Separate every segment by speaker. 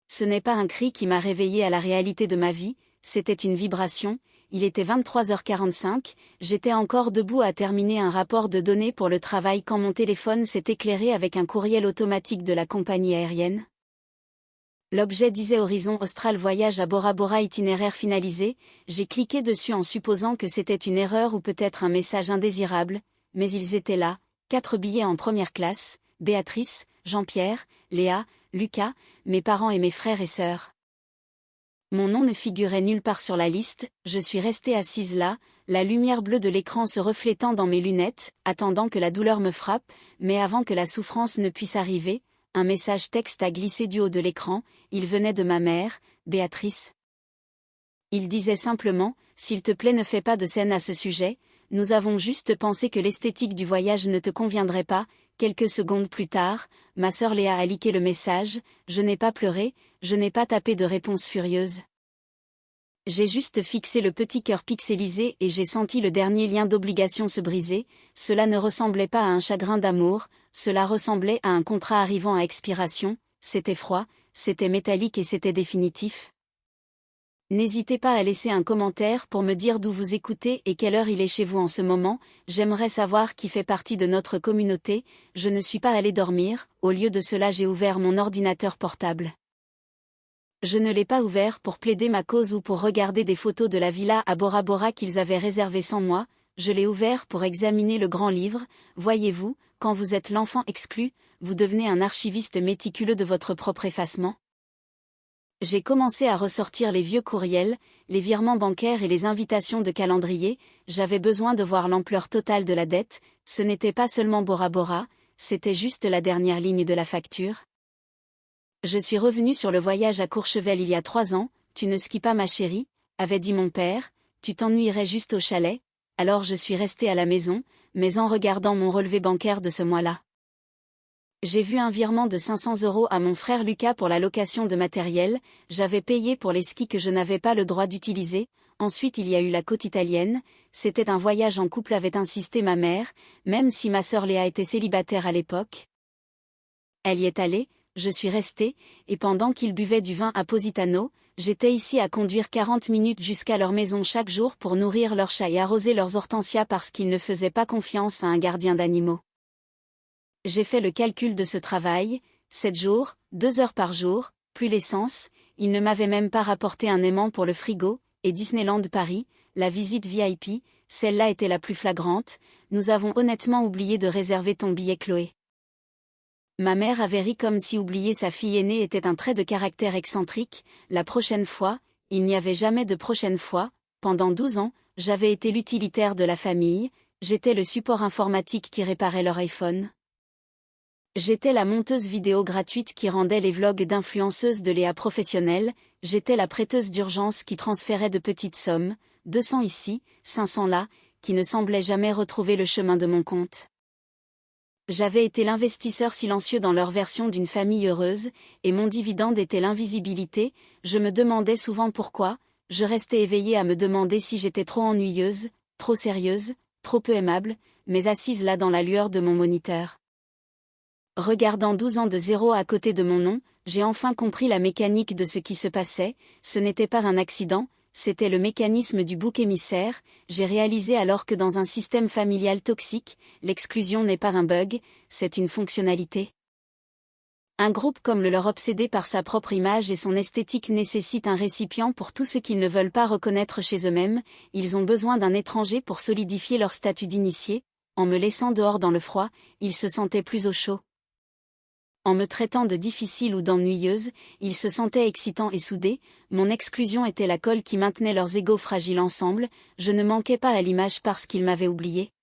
Speaker 1: Ce n'est pas un cri qui m'a réveillé à la réalité de ma vie, c'était une vibration. Il était 23h45, j'étais encore debout à terminer un rapport de données pour le travail quand mon téléphone s'est éclairé avec un courriel automatique de la compagnie aérienne. L'objet disait Horizon Austral voyage à Bora Bora itinéraire finalisé, j'ai cliqué dessus en supposant que c'était une erreur ou peut-être un message indésirable, mais ils étaient là, 4 billets en première classe, Béatrice, Jean-Pierre, Léa, Lucas, mes parents et mes frères et sœurs. Mon nom ne figurait nulle part sur la liste, je suis restée assise là, la lumière bleue de l'écran se reflétant dans mes lunettes, attendant que la douleur me frappe, mais avant que la souffrance ne puisse arriver, un message texte a glissé du haut de l'écran, il venait de ma mère, Béatrice. Il disait simplement, s'il te plaît ne fais pas de scène à ce sujet, nous avons juste pensé que l'esthétique du voyage ne te conviendrait pas. Quelques secondes plus tard, ma sœur Léa a liké le message, je n'ai pas pleuré, je n'ai pas tapé de réponse furieuse. J'ai juste fixé le petit cœur pixelisé et j'ai senti le dernier lien d'obligation se briser, cela ne ressemblait pas à un chagrin d'amour, cela ressemblait à un contrat arrivant à expiration, c'était froid, c'était métallique et c'était définitif. N'hésitez pas à laisser un commentaire pour me dire d'où vous écoutez et quelle heure il est chez vous en ce moment, j'aimerais savoir qui fait partie de notre communauté, je ne suis pas allée dormir, au lieu de cela j'ai ouvert mon ordinateur portable. Je ne l'ai pas ouvert pour plaider ma cause ou pour regarder des photos de la villa à Bora Bora qu'ils avaient réservée sans moi, je l'ai ouvert pour examiner le grand livre, voyez-vous, quand vous êtes l'enfant exclu, vous devenez un archiviste méticuleux de votre propre effacement. J'ai commencé à ressortir les vieux courriels, les virements bancaires et les invitations de calendrier, j'avais besoin de voir l'ampleur totale de la dette, ce n'était pas seulement Bora Bora, c'était juste la dernière ligne de la facture. Je suis revenue sur le voyage à Courchevel il y a 3 ans, tu ne skis pas ma chérie, avait dit mon père, tu t'ennuierais juste au chalet, alors je suis restée à la maison, mais en regardant mon relevé bancaire de ce mois-là. J'ai vu un virement de 500 € à mon frère Lucas pour la location de matériel, j'avais payé pour les skis que je n'avais pas le droit d'utiliser, ensuite il y a eu la côte italienne, c'était un voyage en couple avait insisté ma mère, même si ma sœur Léa était célibataire à l'époque. Elle y est allée, je suis restée, et pendant qu'ils buvaient du vin à Positano, j'étais ici à conduire 40 minutes jusqu'à leur maison chaque jour pour nourrir leurs chats et arroser leurs hortensias parce qu'ils ne faisaient pas confiance à un gardien d'animaux. J'ai fait le calcul de ce travail, 7 jours, 2 heures par jour, plus l'essence, il ne m'avait même pas rapporté un aimant pour le frigo, et Disneyland Paris, la visite VIP, celle-là était la plus flagrante, nous avons honnêtement oublié de réserver ton billet Chloé. Ma mère avait ri comme si oublier sa fille aînée était un trait de caractère excentrique, la prochaine fois, il n'y avait jamais de prochaine fois, pendant 12 ans, j'avais été l'utilitaire de la famille, j'étais le support informatique qui réparait leur iPhone. J'étais la monteuse vidéo gratuite qui rendait les vlogs d'influenceuses de Léa professionnelles, j'étais la prêteuse d'urgence qui transférait de petites sommes, 200 ici, 500 là, qui ne semblait jamais retrouver le chemin de mon compte. J'avais été l'investisseur silencieux dans leur version d'une famille heureuse, et mon dividende était l'invisibilité, je me demandais souvent pourquoi, je restais éveillée à me demander si j'étais trop ennuyeuse, trop sérieuse, trop peu aimable, mais assise là dans la lueur de mon moniteur. Regardant 12 ans de zéro à côté de mon nom, j'ai enfin compris la mécanique de ce qui se passait, ce n'était pas un accident, c'était le mécanisme du bouc émissaire, j'ai réalisé alors que dans un système familial toxique, l'exclusion n'est pas un bug, c'est une fonctionnalité. Un groupe comme le leur obsédé par sa propre image et son esthétique nécessite un récipient pour tout ce qu'ils ne veulent pas reconnaître chez eux-mêmes, ils ont besoin d'un étranger pour solidifier leur statut d'initié, en me laissant dehors dans le froid, ils se sentaient plus au chaud. En me traitant de difficile ou d'ennuyeuse, ils se sentaient excitants et soudés, mon exclusion était la colle qui maintenait leurs égos fragiles ensemble, je ne manquais pas à l'image parce qu'ils m'avaient oublié.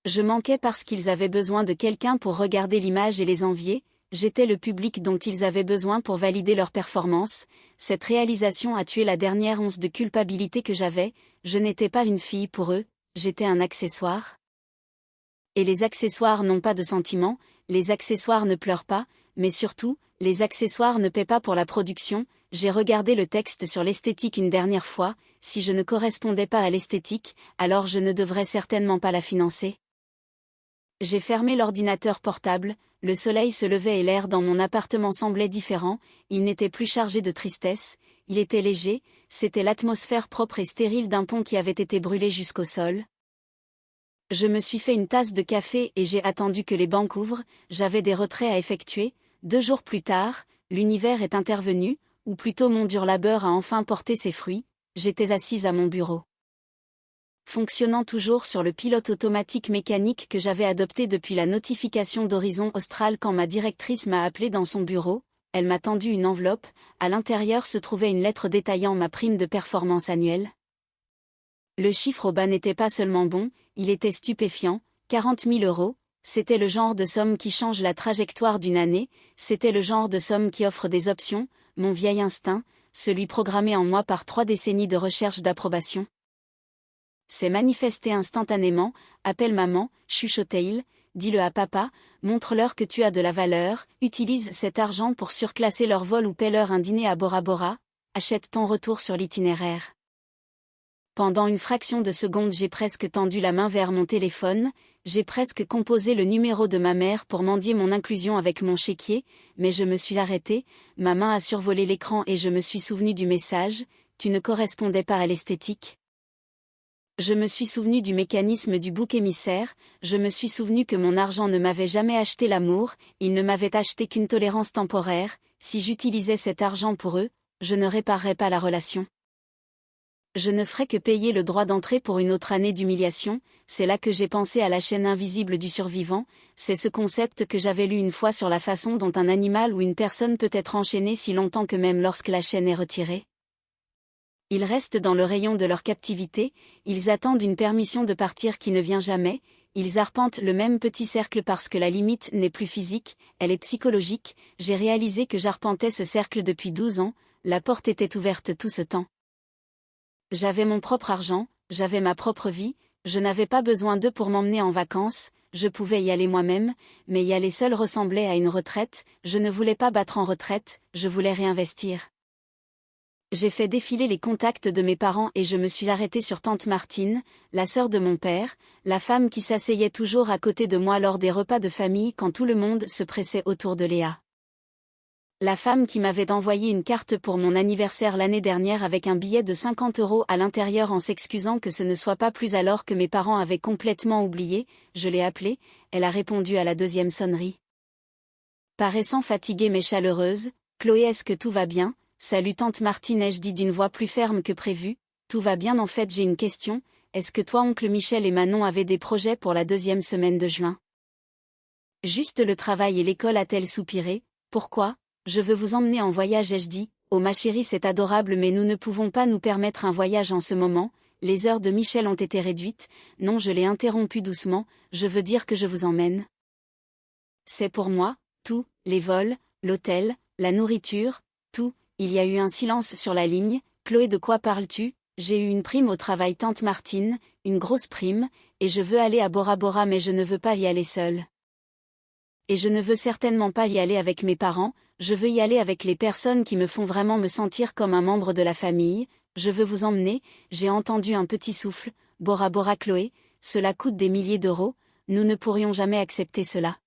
Speaker 1: Je manquais parce qu'ils avaient besoin de quelqu'un pour regarder l'image et les envier, j'étais le public dont ils avaient besoin pour valider leur performance, cette réalisation a tué la dernière once de culpabilité que j'avais, je n'étais pas une fille pour eux, j'étais un accessoire. Et les accessoires n'ont pas de sentiments, les accessoires ne pleurent pas, mais surtout, les accessoires ne paient pas pour la production, j'ai regardé le texte sur l'esthétique une dernière fois, si je ne correspondais pas à l'esthétique, alors je ne devrais certainement pas la financer. J'ai fermé l'ordinateur portable, le soleil se levait et l'air dans mon appartement semblait différent, il n'était plus chargé de tristesse, il était léger, c'était l'atmosphère propre et stérile d'un pont qui avait été brûlé jusqu'au sol. Je me suis fait une tasse de café et j'ai attendu que les banques ouvrent, j'avais des retraits à effectuer. 2 jours plus tard, l'univers est intervenu, ou plutôt mon dur labeur a enfin porté ses fruits, j'étais assise à mon bureau. Fonctionnant toujours sur le pilote automatique mécanique que j'avais adopté depuis la notification d'Horizon Austral quand ma directrice m'a appelé dans son bureau, elle m'a tendu une enveloppe, à l'intérieur se trouvait une lettre détaillant ma prime de performance annuelle. Le chiffre au bas n'était pas seulement bon, il était stupéfiant, 40 000 €, c'était le genre de somme qui change la trajectoire d'une année, c'était le genre de somme qui offre des options, mon vieil instinct, celui programmé en moi par 3 décennies de recherche d'approbation. C'est manifesté instantanément, appelle maman, chuchotait-il, dis-le à papa, montre-leur que tu as de la valeur, utilise cet argent pour surclasser leur vol ou paie-leur un dîner à Bora Bora, achète ton retour sur l'itinéraire. Pendant une fraction de seconde j'ai presque tendu la main vers mon téléphone, j'ai presque composé le numéro de ma mère pour mendier mon inclusion avec mon chéquier, mais je me suis arrêtée, ma main a survolé l'écran et je me suis souvenu du message, tu ne correspondais pas à l'esthétique. Je me suis souvenu du mécanisme du bouc émissaire, je me suis souvenu que mon argent ne m'avait jamais acheté l'amour, il ne m'avait acheté qu'une tolérance temporaire, si j'utilisais cet argent pour eux, je ne réparerais pas la relation. Je ne ferais que payer le droit d'entrée pour une autre année d'humiliation, c'est là que j'ai pensé à la chaîne invisible du survivant, c'est ce concept que j'avais lu une fois sur la façon dont un animal ou une personne peut être enchaîné si longtemps que même lorsque la chaîne est retirée. Ils restent dans le rayon de leur captivité, ils attendent une permission de partir qui ne vient jamais, ils arpentent le même petit cercle parce que la limite n'est plus physique, elle est psychologique, j'ai réalisé que j'arpentais ce cercle depuis 12 ans, la porte était ouverte tout ce temps. J'avais mon propre argent, j'avais ma propre vie, je n'avais pas besoin d'eux pour m'emmener en vacances, je pouvais y aller moi-même, mais y aller seul ressemblait à une retraite, je ne voulais pas battre en retraite, je voulais réinvestir. J'ai fait défiler les contacts de mes parents et je me suis arrêtée sur tante Martine, la sœur de mon père, la femme qui s'asseyait toujours à côté de moi lors des repas de famille quand tout le monde se pressait autour de Léa. La femme qui m'avait envoyé une carte pour mon anniversaire l'année dernière avec un billet de 50 € à l'intérieur en s'excusant que ce ne soit pas plus alors que mes parents avaient complètement oublié, je l'ai appelée, elle a répondu à la 2e sonnerie. Paraissant fatiguée mais chaleureuse, Chloé, est-ce que tout va bien? Salut tante Martine, ai-je dit d'une voix plus ferme que prévu, tout va bien en fait j'ai une question, est-ce que toi oncle Michel et Manon avaient des projets pour la 2e semaine de juin? Juste le travail et l'école, a-t-elle soupiré, pourquoi? Je veux vous emmener en voyage, ai-je dit, oh ma chérie c'est adorable mais nous ne pouvons pas nous permettre un voyage en ce moment, les heures de Michel ont été réduites, non je l'ai interrompu doucement, je veux dire que je vous emmène. C'est pour moi, tout, les vols, l'hôtel, la nourriture, tout. Il y a eu un silence sur la ligne, Chloé de quoi parles-tu? J'ai eu une prime au travail tante Martine, une grosse prime, et je veux aller à Bora Bora mais je ne veux pas y aller seule. Et je ne veux certainement pas y aller avec mes parents, je veux y aller avec les personnes qui me font vraiment me sentir comme un membre de la famille, je veux vous emmener, j'ai entendu un petit souffle, Bora Bora Chloé, cela coûte des milliers d'euros, nous ne pourrions jamais accepter cela.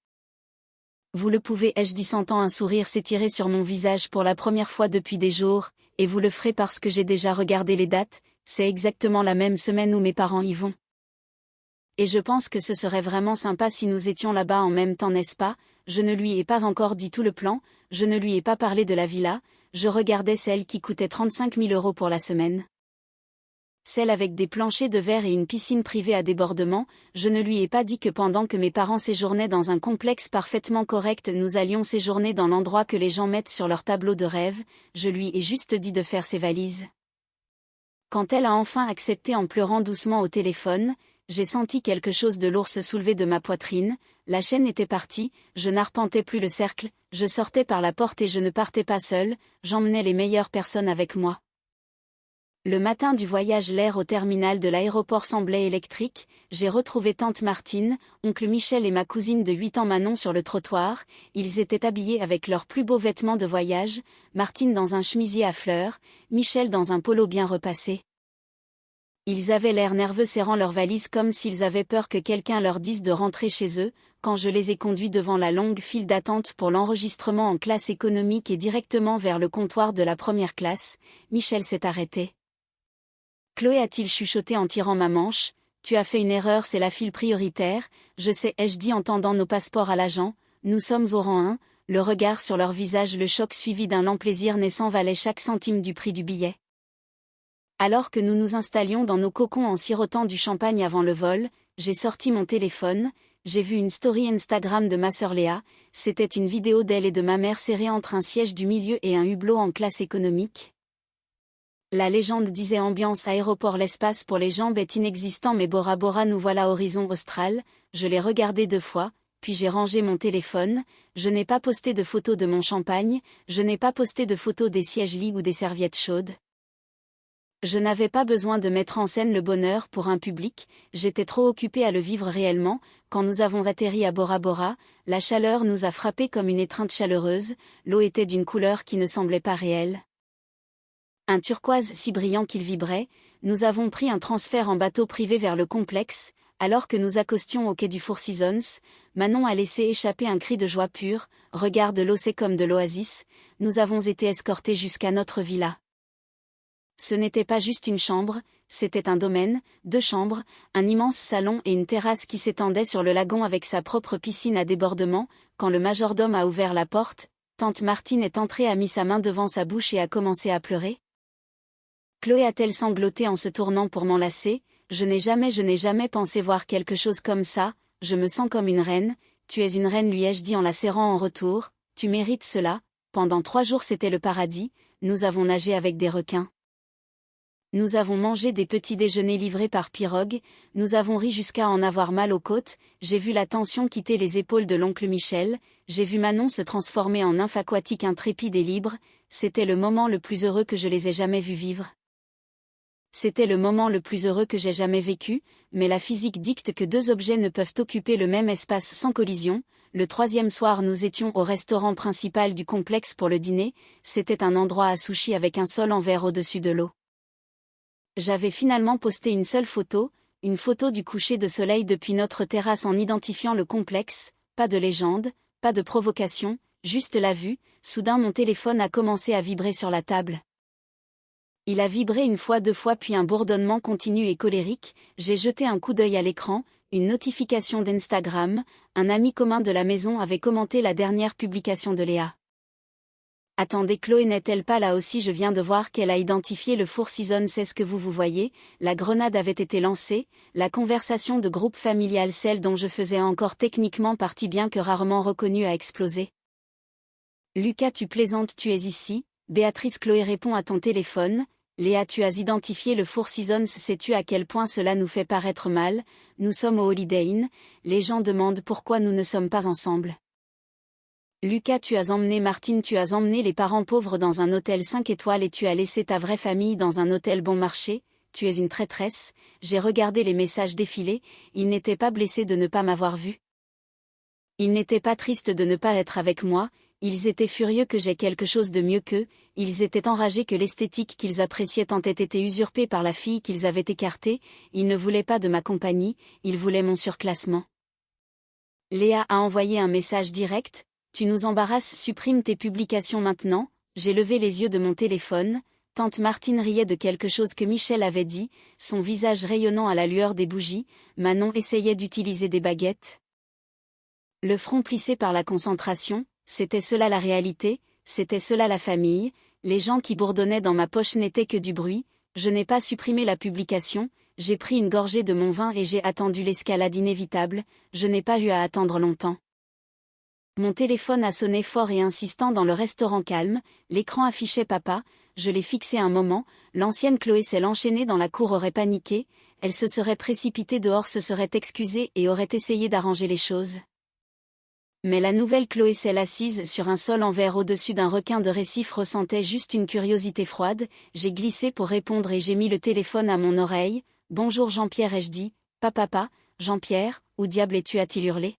Speaker 1: Vous le pouvez, ai-je dit sentant un sourire s'étirer sur mon visage pour la première fois depuis des jours, et vous le ferez parce que j'ai déjà regardé les dates, c'est exactement la même semaine où mes parents y vont. Et je pense que ce serait vraiment sympa si nous étions là-bas en même temps, n'est-ce pas? Je ne lui ai pas encore dit tout le plan, je ne lui ai pas parlé de la villa, je regardais celle qui coûtait 35 000 € pour la semaine. Celle avec des planchers de verre et une piscine privée à débordement, je ne lui ai pas dit que pendant que mes parents séjournaient dans un complexe parfaitement correct nous allions séjourner dans l'endroit que les gens mettent sur leur tableau de rêve, je lui ai juste dit de faire ses valises. Quand elle a enfin accepté en pleurant doucement au téléphone, j'ai senti quelque chose de lourd se soulever de ma poitrine, la chaîne était partie, je n'arpentais plus le cercle, je sortais par la porte et je ne partais pas seule, j'emmenais les meilleures personnes avec moi. Le matin du voyage, l'air au terminal de l'aéroport semblait électrique, j'ai retrouvé tante Martine, oncle Michel et ma cousine de 8 ans Manon sur le trottoir, ils étaient habillés avec leurs plus beaux vêtements de voyage, Martine dans un chemisier à fleurs, Michel dans un polo bien repassé. Ils avaient l'air nerveux serrant leurs valises comme s'ils avaient peur que quelqu'un leur dise de rentrer chez eux, quand je les ai conduits devant la longue file d'attente pour l'enregistrement en classe économique et directement vers le comptoir de la première classe, Michel s'est arrêté. Chloé, a-t-il chuchoté en tirant ma manche, tu as fait une erreur, c'est la file prioritaire, je sais, ai-je dit en tendant nos passeports à l'agent, nous sommes au rang 1, le regard sur leur visage, le choc suivi d'un lent plaisir naissant valait chaque centime du prix du billet. Alors que nous nous installions dans nos cocons en sirotant du champagne avant le vol, j'ai sorti mon téléphone, j'ai vu une story Instagram de ma sœur Léa, c'était une vidéo d'elle et de ma mère serrées entre un siège du milieu et un hublot en classe économique. La légende disait ambiance aéroport, l'espace pour les jambes est inexistant, mais Bora Bora nous voilà horizon austral, je l'ai regardé 2 fois, puis j'ai rangé mon téléphone, je n'ai pas posté de photos de mon champagne, je n'ai pas posté de photos des sièges libres ou des serviettes chaudes. Je n'avais pas besoin de mettre en scène le bonheur pour un public, j'étais trop occupée à le vivre réellement. Quand nous avons atterri à Bora Bora, la chaleur nous a frappés comme une étreinte chaleureuse, l'eau était d'une couleur qui ne semblait pas réelle. Un turquoise si brillant qu'il vibrait, nous avons pris un transfert en bateau privé vers le complexe. Alors que nous accostions au quai du Four Seasons, Manon a laissé échapper un cri de joie pure, regarde l'eau, c'est comme de l'oasis, nous avons été escortés jusqu'à notre villa. Ce n'était pas juste une chambre, c'était un domaine, 2 chambres, un immense salon et une terrasse qui s'étendait sur le lagon avec sa propre piscine à débordement. Quand le majordome a ouvert la porte, tante Martine est entrée, a mis sa main devant sa bouche et a commencé à pleurer. Chloé a-t-elle sangloté en se tournant pour m'enlacer. Je n'ai jamais pensé voir quelque chose comme ça, je me sens comme une reine, tu es une reine, lui ai-je dit en la serrant en retour, tu mérites cela, pendant 3 jours c'était le paradis, nous avons nagé avec des requins. Nous avons mangé des petits déjeuners livrés par pirogue, nous avons ri jusqu'à en avoir mal aux côtes, j'ai vu la tension quitter les épaules de l'oncle Michel, j'ai vu Manon se transformer en nymphe aquatique intrépide et libre, c'était le moment le plus heureux que je les ai jamais vus vivre. C'était le moment le plus heureux que j'ai jamais vécu, mais la physique dicte que 2 objets ne peuvent occuper le même espace sans collision. Le 3e soir nous étions au restaurant principal du complexe pour le dîner, c'était un endroit à sushi avec un sol en verre au-dessus de l'eau. J'avais finalement posté une seule photo, une photo du coucher de soleil depuis notre terrasse en identifiant le complexe, pas de légende, pas de provocation, juste la vue. Soudain mon téléphone a commencé à vibrer sur la table. Il a vibré 1 fois, 2 fois, puis un bourdonnement continu et colérique. J'ai jeté un coup d'œil à l'écran, une notification d'Instagram, un ami commun de la maison avait commenté la dernière publication de Léa. Attendez, Chloé n'est-elle pas là aussi? Je viens de voir qu'elle a identifié le Four Seasons, c'est ce que vous voyez, la grenade avait été lancée, la conversation de groupe familial, celle dont je faisais encore techniquement partie bien que rarement reconnue, a explosé. Lucas, tu plaisantes, tu es ici? Béatrice, Chloé répond à ton téléphone. Léa, tu as identifié le Four Seasons, sais-tu à quel point cela nous fait paraître mal? Nous sommes au Holiday Inn, les gens demandent pourquoi nous ne sommes pas ensemble. Lucas, tu as emmené Martine, tu as emmené les parents pauvres dans un hôtel 5 étoiles et tu as laissé ta vraie famille dans un hôtel bon marché, tu es une traîtresse. J'ai regardé les messages défiler, ils n'étaient pas blessés de ne pas m'avoir vu. Ils n'étaient pas tristes de ne pas être avec moi, ils étaient furieux que j'aie quelque chose de mieux qu'eux, ils étaient enragés que l'esthétique qu'ils appréciaient tant ait été usurpée par la fille qu'ils avaient écartée, ils ne voulaient pas de ma compagnie, ils voulaient mon surclassement. Léa a envoyé un message direct, tu nous embarrasses, supprime tes publications maintenant. J'ai levé les yeux de mon téléphone, tante Martine riait de quelque chose que Michel avait dit, son visage rayonnant à la lueur des bougies, Manon essayait d'utiliser des baguettes. Le front plissé par la concentration, c'était cela la réalité, c'était cela la famille, les gens qui bourdonnaient dans ma poche n'étaient que du bruit, je n'ai pas supprimé la publication, j'ai pris une gorgée de mon vin et j'ai attendu l'escalade inévitable, je n'ai pas eu à attendre longtemps. Mon téléphone a sonné fort et insistant dans le restaurant calme, l'écran affichait papa, je l'ai fixé un moment, l'ancienne Chloé s'est enchaînée dans la cour, aurait paniqué, elle se serait précipitée dehors, se serait excusée et aurait essayé d'arranger les choses. Mais la nouvelle Chloé, celle assise sur un sol en verre au-dessus d'un requin de récif, ressentait juste une curiosité froide. J'ai glissé pour répondre et j'ai mis le téléphone à mon oreille. Bonjour Jean-Pierre, ai-je dit. Papa, Jean-Pierre, où diable es-tu, a-t-il hurlé.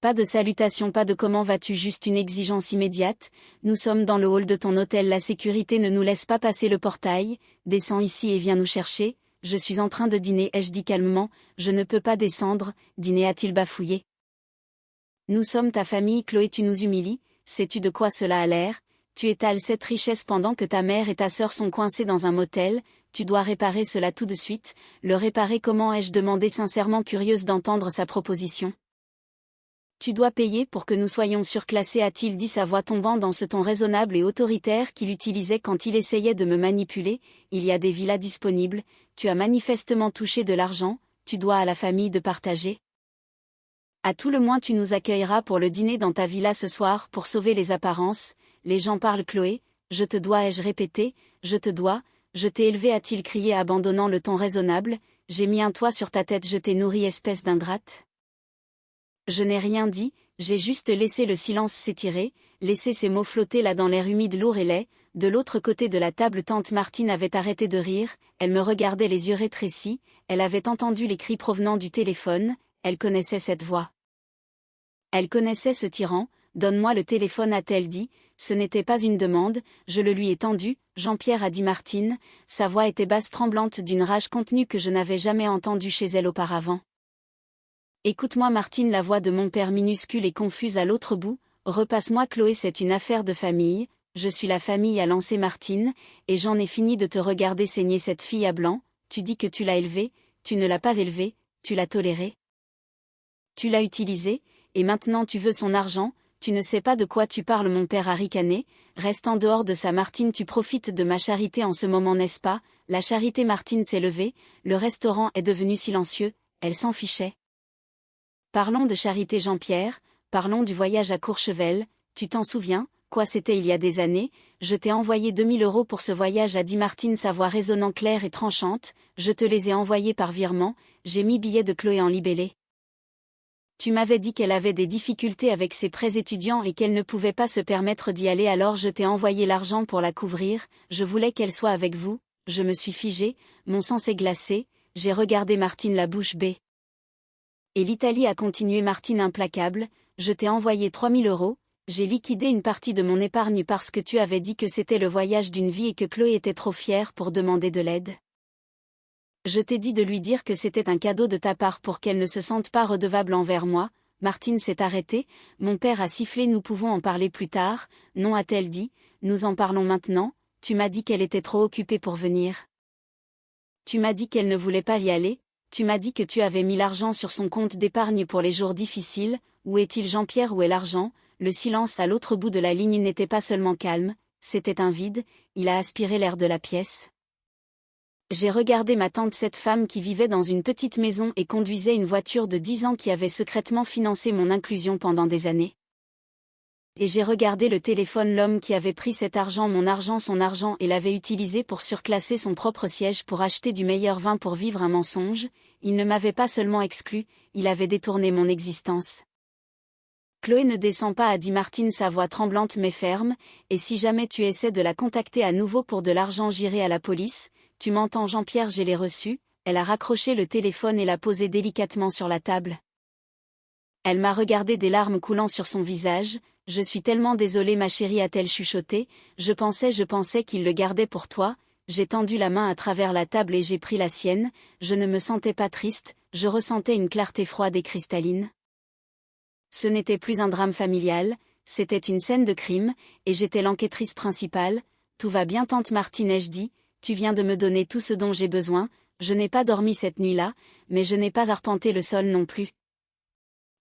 Speaker 1: Pas de salutation, pas de comment vas-tu, juste une exigence immédiate. Nous sommes dans le hall de ton hôtel, la sécurité ne nous laisse pas passer le portail. Descends ici et viens nous chercher. Je suis en train de dîner, ai-je dit calmement. Je ne peux pas descendre, dîner, a-t-il bafouillé. Nous sommes ta famille Chloé, tu nous humilies, sais-tu de quoi cela a l'air? Tu étales cette richesse pendant que ta mère et ta sœur sont coincées dans un motel, tu dois réparer cela tout de suite. Le réparer comment? Ai-je demandé sincèrement curieuse d'entendre sa proposition. Tu dois payer pour que nous soyons surclassés, a-t-il dit, sa voix tombant dans ce ton raisonnable et autoritaire qu'il utilisait quand il essayait de me manipuler. Il y a des villas disponibles, tu as manifestement touché de l'argent, tu dois à la famille de partager. À tout le moins tu nous accueilleras pour le dîner dans ta villa ce soir pour sauver les apparences. Les gens parlent Chloé, je te dois, ai-je répété, je te dois, je t'ai élevé, a-t-il crié abandonnant le ton raisonnable, j'ai mis un toit sur ta tête, je t'ai nourri, espèce d'ingrate. Je n'ai rien dit, j'ai juste laissé le silence s'étirer, laissé ces mots flotter là dans l'air humide, lourd et laid. De l'autre côté de la table, tante Martine avait arrêté de rire, elle me regardait les yeux rétrécis, elle avait entendu les cris provenant du téléphone, elle connaissait cette voix. Elle connaissait ce tyran. Donne-moi le téléphone, a-t-elle dit, ce n'était pas une demande, je le lui ai tendu. Jean-Pierre, a dit Martine, sa voix était basse, tremblante d'une rage contenue que je n'avais jamais entendue chez elle auparavant. Écoute-moi Martine, la voix de mon père minuscule et confuse à l'autre bout, repasse-moi Chloé, c'est une affaire de famille, je suis la famille, a lancé Martine, et j'en ai fini de te regarder saigner cette fille à blanc. Tu dis que tu l'as élevée, tu ne l'as pas élevée, tu l'as tolérée. Tu l'as utilisée, et maintenant tu veux son argent, tu ne sais pas de quoi tu parles, mon père a ricané, reste en dehors de ça Martine, tu profites de ma charité en ce moment, n'est-ce pas? La charité. Martine s'est levée, le restaurant est devenu silencieux, elle s'en fichait. Parlons de charité Jean-Pierre, parlons du voyage à Courchevel, tu t'en souviens? Quoi, c'était il y a des années, je t'ai envoyé 2000 € pour ce voyage, a dit Martine, sa voix résonnant claire et tranchante, je te les ai envoyés par virement, j'ai mis billet de Chloé en libellé. Tu m'avais dit qu'elle avait des difficultés avec ses prêts étudiants et qu'elle ne pouvait pas se permettre d'y aller, alors je t'ai envoyé l'argent pour la couvrir, je voulais qu'elle soit avec vous, je me suis figée, mon sang s'est glacé, j'ai regardé Martine la bouche bée. Et l'Italie, a continué Martine implacable, je t'ai envoyé 3000 €, j'ai liquidé une partie de mon épargne parce que tu avais dit que c'était le voyage d'une vie et que Chloé était trop fière pour demander de l'aide. Je t'ai dit de lui dire que c'était un cadeau de ta part pour qu'elle ne se sente pas redevable envers moi. Martine s'est arrêtée, mon père a sifflé, nous pouvons en parler plus tard, non, a-t-elle dit, nous en parlons maintenant, tu m'as dit qu'elle était trop occupée pour venir. Tu m'as dit qu'elle ne voulait pas y aller, tu m'as dit que tu avais mis l'argent sur son compte d'épargne pour les jours difficiles, où est-il Jean-Pierre, où est l'argent? Le silence à l'autre bout de la ligne n'était pas seulement calme, c'était un vide, il a aspiré l'air de la pièce. J'ai regardé ma tante, cette femme qui vivait dans une petite maison et conduisait une voiture de 10 ans qui avait secrètement financé mon inclusion pendant des années. Et j'ai regardé le téléphone, l'homme qui avait pris cet argent, mon argent, son argent, et l'avait utilisé pour surclasser son propre siège, pour acheter du meilleur vin, pour vivre un mensonge. Il ne m'avait pas seulement exclu, il avait détourné mon existence. Chloé ne descend pas, a dit Martine, sa voix tremblante mais ferme, et si jamais tu essaies de la contacter à nouveau pour de l'argent, j'irai à la police. Tu m'entends Jean-Pierre, j'ai les reçus. Elle a raccroché le téléphone et l'a posé délicatement sur la table. Elle m'a regardé, des larmes coulant sur son visage. Je suis tellement désolée ma chérie, a-t-elle chuchoté, je pensais qu'il le gardait pour toi. J'ai tendu la main à travers la table et j'ai pris la sienne, je ne me sentais pas triste, je ressentais une clarté froide et cristalline. Ce n'était plus un drame familial, c'était une scène de crime, et j'étais l'enquêtrice principale. Tout va bien tante Martine, ai-je dit, tu viens de me donner tout ce dont j'ai besoin, je n'ai pas dormi cette nuit-là, mais je n'ai pas arpenté le sol non plus.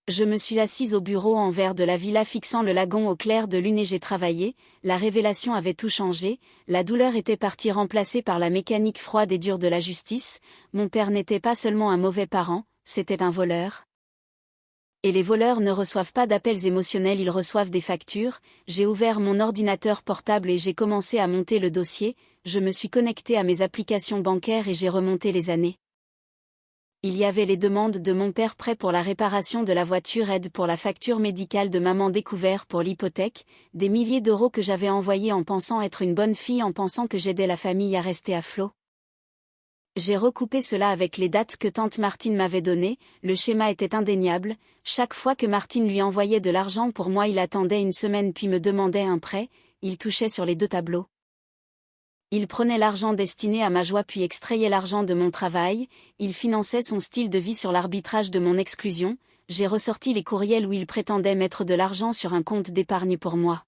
Speaker 1: Je me suis assise au bureau en verre de la villa fixant le lagon au clair de lune et j'ai travaillé, la révélation avait tout changé, la douleur était partie remplacée par la mécanique froide et dure de la justice, mon père n'était pas seulement un mauvais parent, c'était un voleur. Et les voleurs ne reçoivent pas d'appels émotionnels, ils reçoivent des factures. J'ai ouvert mon ordinateur portable et j'ai commencé à monter le dossier, je me suis connectée à mes applications bancaires et j'ai remonté les années. Il y avait les demandes de mon père, prêt pour la réparation de la voiture, aide pour la facture médicale de maman, découvert pour l'hypothèque, des milliers d'euros que j'avais envoyés en pensant être une bonne fille, en pensant que j'aidais la famille à rester à flot. J'ai recoupé cela avec les dates que tante Martine m'avait données, le schéma était indéniable, chaque fois que Martine lui envoyait de l'argent pour moi il attendait une semaine puis me demandait un prêt, il touchait sur les deux tableaux. Il prenait l'argent destiné à ma joie puis extrayait l'argent de mon travail, il finançait son style de vie sur l'arbitrage de mon exclusion, j'ai ressorti les courriels où il prétendait mettre de l'argent sur un compte d'épargne pour moi.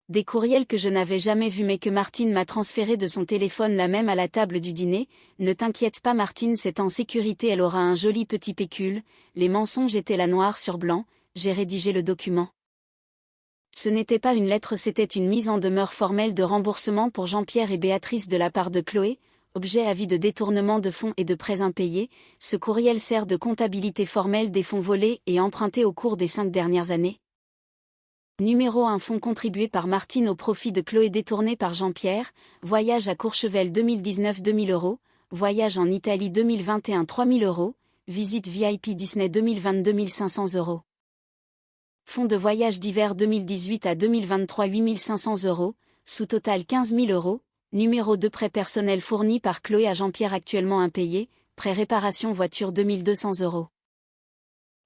Speaker 1: Des courriels que je n'avais jamais vus mais que Martine m'a transférés de son téléphone là même à la table du dîner. Ne t'inquiète pas, Martine, c'est en sécurité, elle aura un joli petit pécule. Les mensonges étaient là noir sur blanc, j'ai rédigé le document. Ce n'était pas une lettre, c'était une mise en demeure formelle de remboursement pour Jean-Pierre et Béatrice de la part de Chloé, objet avis de détournement de fonds et de prêts impayés. Ce courriel sert de comptabilité formelle des fonds volés et empruntés au cours des 5 dernières années. Numéro 1, fonds contribués par Martine au profit de Chloé détournés par Jean-Pierre, voyage à Courchevel 2019 2000 €, voyage en Italie 2021 3000 €, visite VIP Disney 2022 1500 €. Fonds de voyage d'hiver 2018 à 2023 8500 €, sous-total 15 000 €, numéro 2, prêt personnel fourni par Chloé à Jean-Pierre actuellement impayé, prêt réparation voiture 2200 €.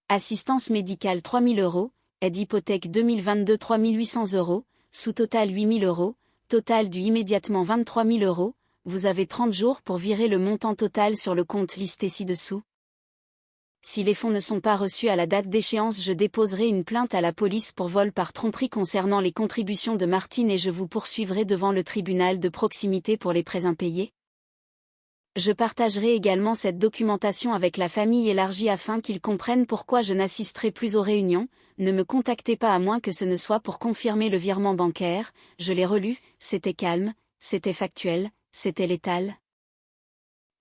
Speaker 1: Assistance médicale 3000 €, aide hypothèque 2022 3800 €, sous-total 8 000 €, total dû immédiatement 23 000 €, vous avez 30 jours pour virer le montant total sur le compte listé ci-dessous. Si les fonds ne sont pas reçus à la date d'échéance, je déposerai une plainte à la police pour vol par tromperie concernant les contributions de Martine et je vous poursuivrai devant le tribunal de proximité pour les prêts impayés. Je partagerai également cette documentation avec la famille élargie afin qu'ils comprennent pourquoi je n'assisterai plus aux réunions. Ne me contactez pas à moins que ce ne soit pour confirmer le virement bancaire. Je l'ai relu, c'était calme, c'était factuel, c'était létal.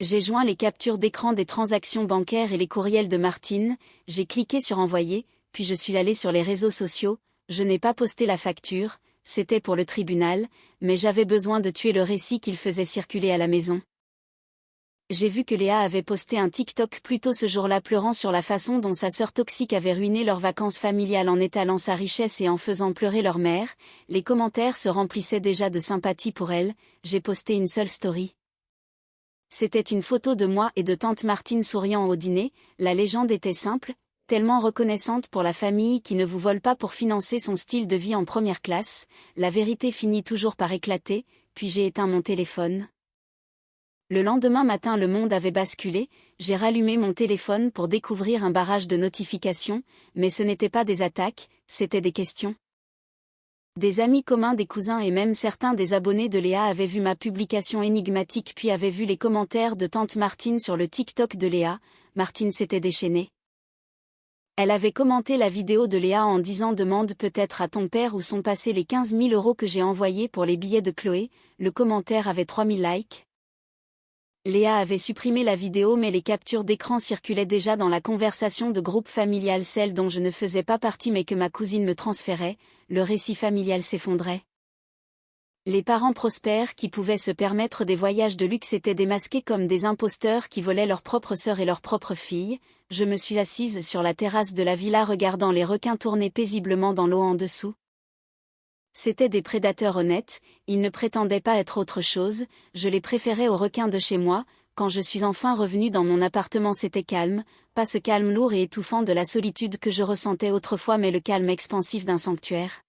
Speaker 1: J'ai joint les captures d'écran des transactions bancaires et les courriels de Martine, j'ai cliqué sur envoyer, puis je suis allé sur les réseaux sociaux, je n'ai pas posté la facture, c'était pour le tribunal, mais j'avais besoin de tuer le récit qu'il faisait circuler à la maison. J'ai vu que Léa avait posté un TikTok plus tôt ce jour-là pleurant sur la façon dont sa sœur toxique avait ruiné leurs vacances familiales en étalant sa richesse et en faisant pleurer leur mère. Les commentaires se remplissaient déjà de sympathie pour elle, j'ai posté une seule story. C'était une photo de moi et de tante Martine souriant au dîner, la légende était simple, tellement reconnaissante pour la famille qui ne vous vole pas pour financer son style de vie en première classe, la vérité finit toujours par éclater, puis j'ai éteint mon téléphone. Le lendemain matin le monde avait basculé, j'ai rallumé mon téléphone pour découvrir un barrage de notifications, mais ce n'étaient pas des attaques, c'étaient des questions. Des amis communs, des cousins et même certains des abonnés de Léa avaient vu ma publication énigmatique puis avaient vu les commentaires de tante Martine sur le TikTok de Léa. Martine s'était déchaînée. Elle avait commenté la vidéo de Léa en disant: demande peut-être à ton père où sont passés les 15 000 € que j'ai envoyés pour les billets de Chloé. Le commentaire avait 3000 likes. Léa avait supprimé la vidéo mais les captures d'écran circulaient déjà dans la conversation de groupe familial, celle dont je ne faisais pas partie mais que ma cousine me transférait, le récit familial s'effondrait. Les parents prospères qui pouvaient se permettre des voyages de luxe étaient démasqués comme des imposteurs qui volaient leurs propres sœurs et leurs propres filles. Je me suis assise sur la terrasse de la villa regardant les requins tourner paisiblement dans l'eau en dessous. C'étaient des prédateurs honnêtes, ils ne prétendaient pas être autre chose, je les préférais aux requins de chez moi. Quand je suis enfin revenue dans mon appartement, c'était calme, pas ce calme lourd et étouffant de la solitude que je ressentais autrefois mais le calme expansif d'un sanctuaire.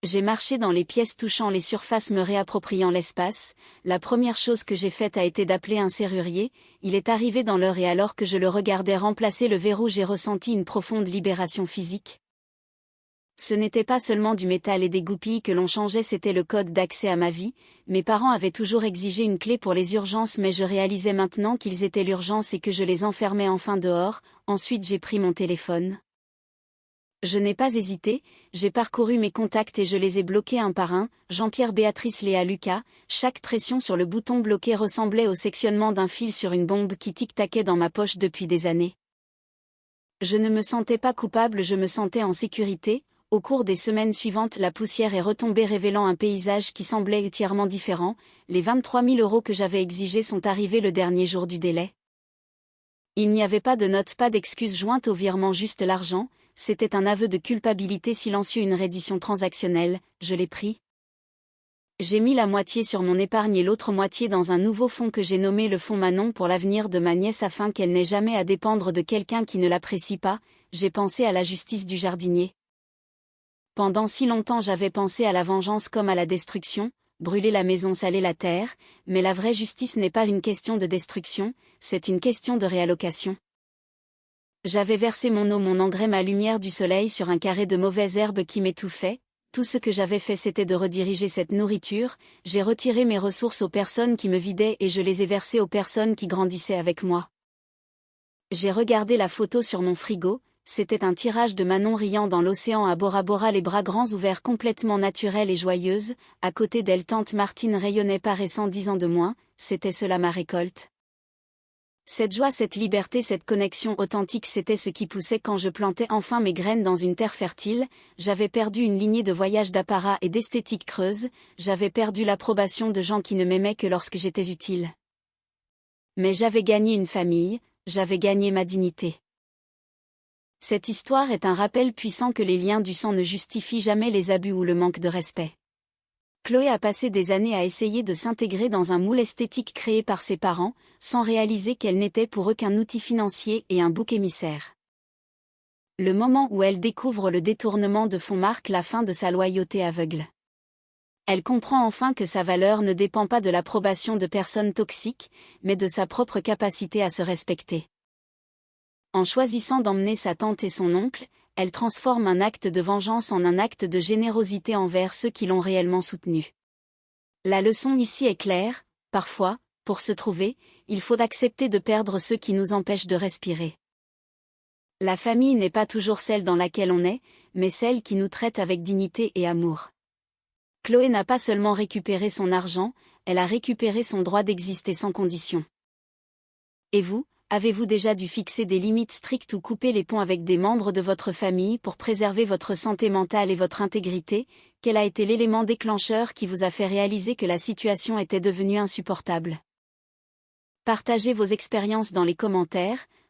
Speaker 1: J'ai marché dans les pièces touchant les surfaces me réappropriant l'espace, la première chose que j'ai faite a été d'appeler un serrurier, il est arrivé dans l'heure et alors que je le regardais remplacer le verrou j'ai ressenti une profonde libération physique. Ce n'était pas seulement du métal et des goupilles que l'on changeait, c'était le code d'accès à ma vie. Mes parents avaient toujours exigé une clé pour les urgences mais je réalisais maintenant qu'ils étaient l'urgence et que je les enfermais enfin dehors. Ensuite j'ai pris mon téléphone. Je n'ai pas hésité, j'ai parcouru mes contacts et je les ai bloqués un par un, Jean-Pierre, Béatrice, Léa, Lucas. Chaque pression sur le bouton bloqué ressemblait au sectionnement d'un fil sur une bombe qui tic-taquait dans ma poche depuis des années. Je ne me sentais pas coupable, je me sentais en sécurité. Au cours des semaines suivantes, la poussière est retombée révélant un paysage qui semblait entièrement différent. Les 23 000 € que j'avais exigés sont arrivés le dernier jour du délai. Il n'y avait pas de note, pas d'excuse jointe au virement, juste l'argent. C'était un aveu de culpabilité silencieux, une reddition transactionnelle, je l'ai pris. J'ai mis la moitié sur mon épargne et l'autre moitié dans un nouveau fonds que j'ai nommé le fonds Manon pour l'avenir de ma nièce afin qu'elle n'ait jamais à dépendre de quelqu'un qui ne l'apprécie pas. J'ai pensé à la justice du jardinier. Pendant si longtemps j'avais pensé à la vengeance comme à la destruction, brûler la maison, saler la terre, mais la vraie justice n'est pas une question de destruction, c'est une question de réallocation. J'avais versé mon eau, mon engrais, ma lumière du soleil sur un carré de mauvaises herbes qui m'étouffaient. Tout ce que j'avais fait, c'était de rediriger cette nourriture. J'ai retiré mes ressources aux personnes qui me vidaient et je les ai versées aux personnes qui grandissaient avec moi. J'ai regardé la photo sur mon frigo. C'était un tirage de Manon riant dans l'océan à Bora Bora, les bras grands ouverts, complètement naturelle et joyeuse. À côté d'elle, tante Martine rayonnait, paraissant 10 ans de moins. C'était cela ma récolte. Cette joie, cette liberté, cette connexion authentique, c'était ce qui poussait quand je plantais enfin mes graines dans une terre fertile. J'avais perdu une lignée de voyages, d'apparat et d'esthétique creuse. J'avais perdu l'approbation de gens qui ne m'aimaient que lorsque j'étais utile. Mais j'avais gagné une famille, j'avais gagné ma dignité. Cette histoire est un rappel puissant que les liens du sang ne justifient jamais les abus ou le manque de respect. Chloé a passé des années à essayer de s'intégrer dans un moule esthétique créé par ses parents, sans réaliser qu'elle n'était pour eux qu'un outil financier et un bouc émissaire. Le moment où elle découvre le détournement de fonds marque la fin de sa loyauté aveugle. Elle comprend enfin que sa valeur ne dépend pas de l'approbation de personnes toxiques, mais de sa propre capacité à se respecter. En choisissant d'emmener sa tante et son oncle, elle transforme un acte de vengeance en un acte de générosité envers ceux qui l'ont réellement soutenue. La leçon ici est claire, parfois, pour se trouver, il faut accepter de perdre ceux qui nous empêchent de respirer. La famille n'est pas toujours celle dans laquelle on est, mais celle qui nous traite avec dignité et amour. Chloé n'a pas seulement récupéré son argent, elle a récupéré son droit d'exister sans condition. Et vous, avez-vous déjà dû fixer des limites strictes ou couper les ponts avec des membres de votre famille pour préserver votre santé mentale et votre intégrité? Quel a été l'élément déclencheur qui vous a fait réaliser que la situation était devenue insupportable? Partagez vos expériences dans les commentaires.